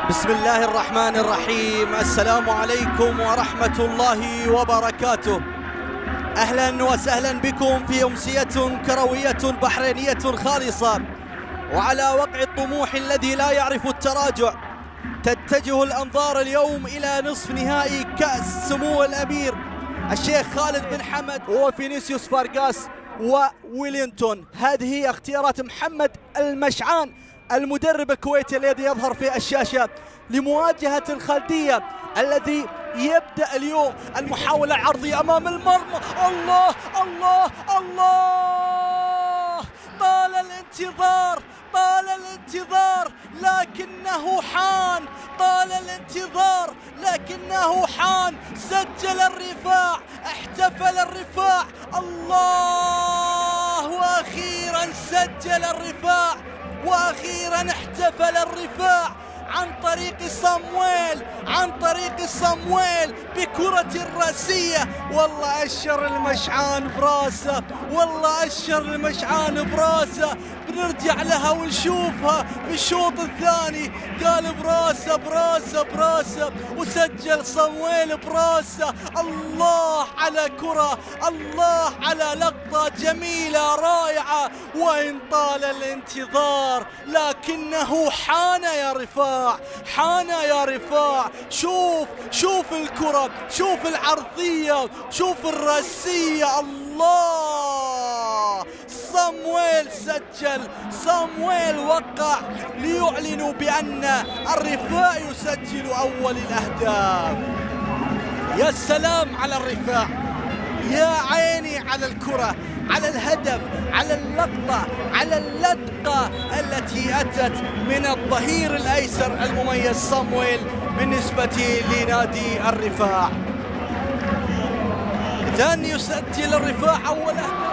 بسم الله الرحمن الرحيم. السلام عليكم ورحمة الله وبركاته. أهلا وسهلا بكم في أمسية كروية بحرينية خالصة، وعلى وقع الطموح الذي لا يعرف التراجع تتجه الأنظار اليوم إلى نصف نهائي كأس سمو الأمير الشيخ خالد بن حمد وفينيسيوس فارغاس وويلينتون. هذه هي اختيارات محمد المشعان المدرب الكويتي الذي يظهر في الشاشة لمواجهة الخالدية الذي يبدأ اليوم المحاولة العرضية أمام المرمى. الله الله الله، طال الانتظار، طال الانتظار لكنه حان، طال الانتظار لكنه حان. سجل الرفاع، احتفل الرفاع، الله، وأخيرا سجل الرفاع، وأخيرا احتفل الرفاع عن طريق صمويل، عن طريق صمويل بكرة رأسية. والله أشر المشعان براسه، والله أشر المشعان براسه. بنرجع لها ونشوفها في الشوط الثاني، قال براسه براسه براسه، وسجل صمويل براسه. الله على كرة، الله على لقطة جميلة رائعة. وإن طال الانتظار لكنه حان يا رفاع، حان يا رفاع. شوف الكرة، شوف العرضية، شوف الرأسية. الله، صمويل سجل، صمويل وقع ليعلنوا بأن الرفاع يسجل أول الأهداف. يا سلام على الرفاع، يا عيني على الكرة، على الهدف، على اللقطة، على اللدقة التي أتت من الظهير الأيسر المميز صمويل بالنسبة لنادي الرفاع. إذن يسجل الرفاع أول أهداف.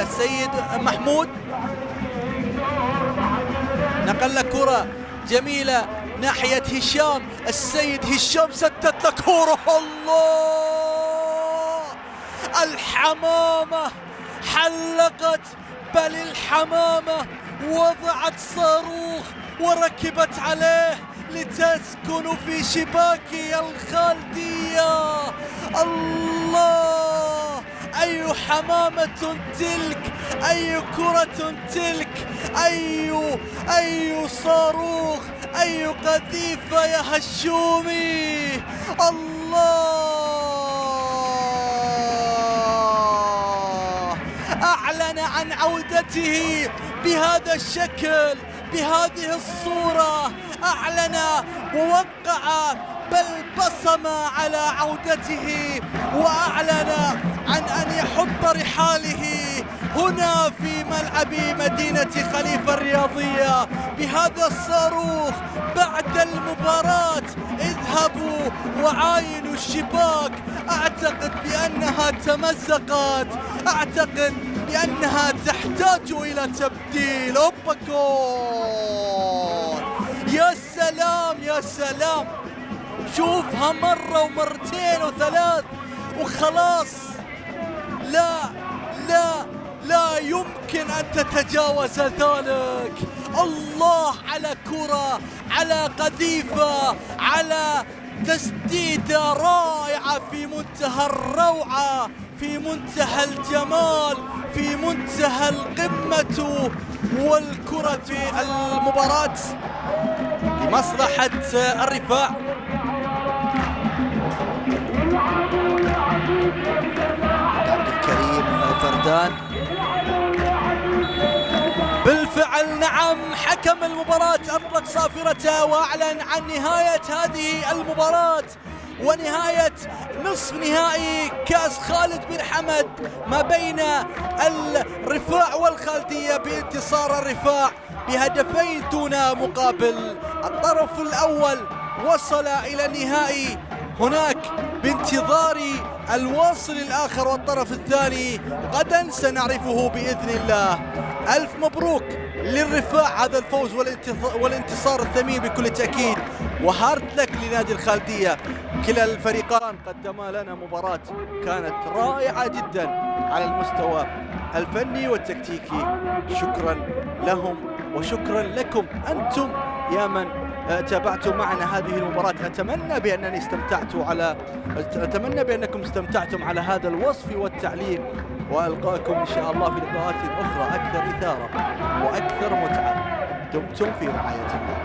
السيد محمود نقل كرة جميلة ناحية هشام. السيد هشام سدد كرة. الله، الحمامة حلقت، بل الحمامة وضعت صاروخ وركبت عليه لتسكن في شباك الخالدية. الله، أي حمامة تلك، أي كرة تلك، أي صاروخ، أي قذيفة يا هشومي. الله، أعلن عن عودته بهذا الشكل، بهذه الصورة. أعلن ووقع، بل بصم على عودته، وأعلن عن أن يحط رحاله هنا في ملعب مدينة خليفة الرياضية بهذا الصاروخ. بعد المباراة اذهبوا وعاينوا الشباك. أعتقد بأنها تمزقت، أعتقد بأنها تحتاج إلى تبديل. أوبا، جول! يا سلام يا سلام، شوفها مرة ومرتين وثلاث وخلاص. لا لا لا يمكن أن تتجاوز ذلك. الله على كرة، على قذيفة، على تسديدة رائعة في منتهى الروعة، في منتهى الجمال، في منتهى القمة. والكرة في المباراة لمصلحة الرفاع. عبد الكريم فردان. بالفعل نعم، حكم المباراة أطلق صافرته وأعلن عن نهاية هذه المباراة، ونهاية نصف نهائي كأس خالد بن حمد ما بين الرفاع والخالدية بانتصار الرفاع بهدفين دون مقابل. الطرف الأول وصل إلى النهائي هناك بانتظار الواصل الآخر، والطرف الثاني غدا سنعرفه بإذن الله. ألف مبروك للرفاع هذا الفوز والانتصار الثمين بكل تأكيد، وهارد لك لنادي الخالدية. كلا الفريقان قدما لنا مباراة كانت رائعة جدا على المستوى الفني والتكتيكي. شكرا لهم وشكرا لكم أنتم يا من تابعتوا معنا هذه المباراة. أتمنى بأنكم استمتعتم على هذا الوصف والتعليق، وألقاكم إن شاء الله في لقاءات أخرى أكثر إثارة وأكثر متعة. دمتم في رعاية الله.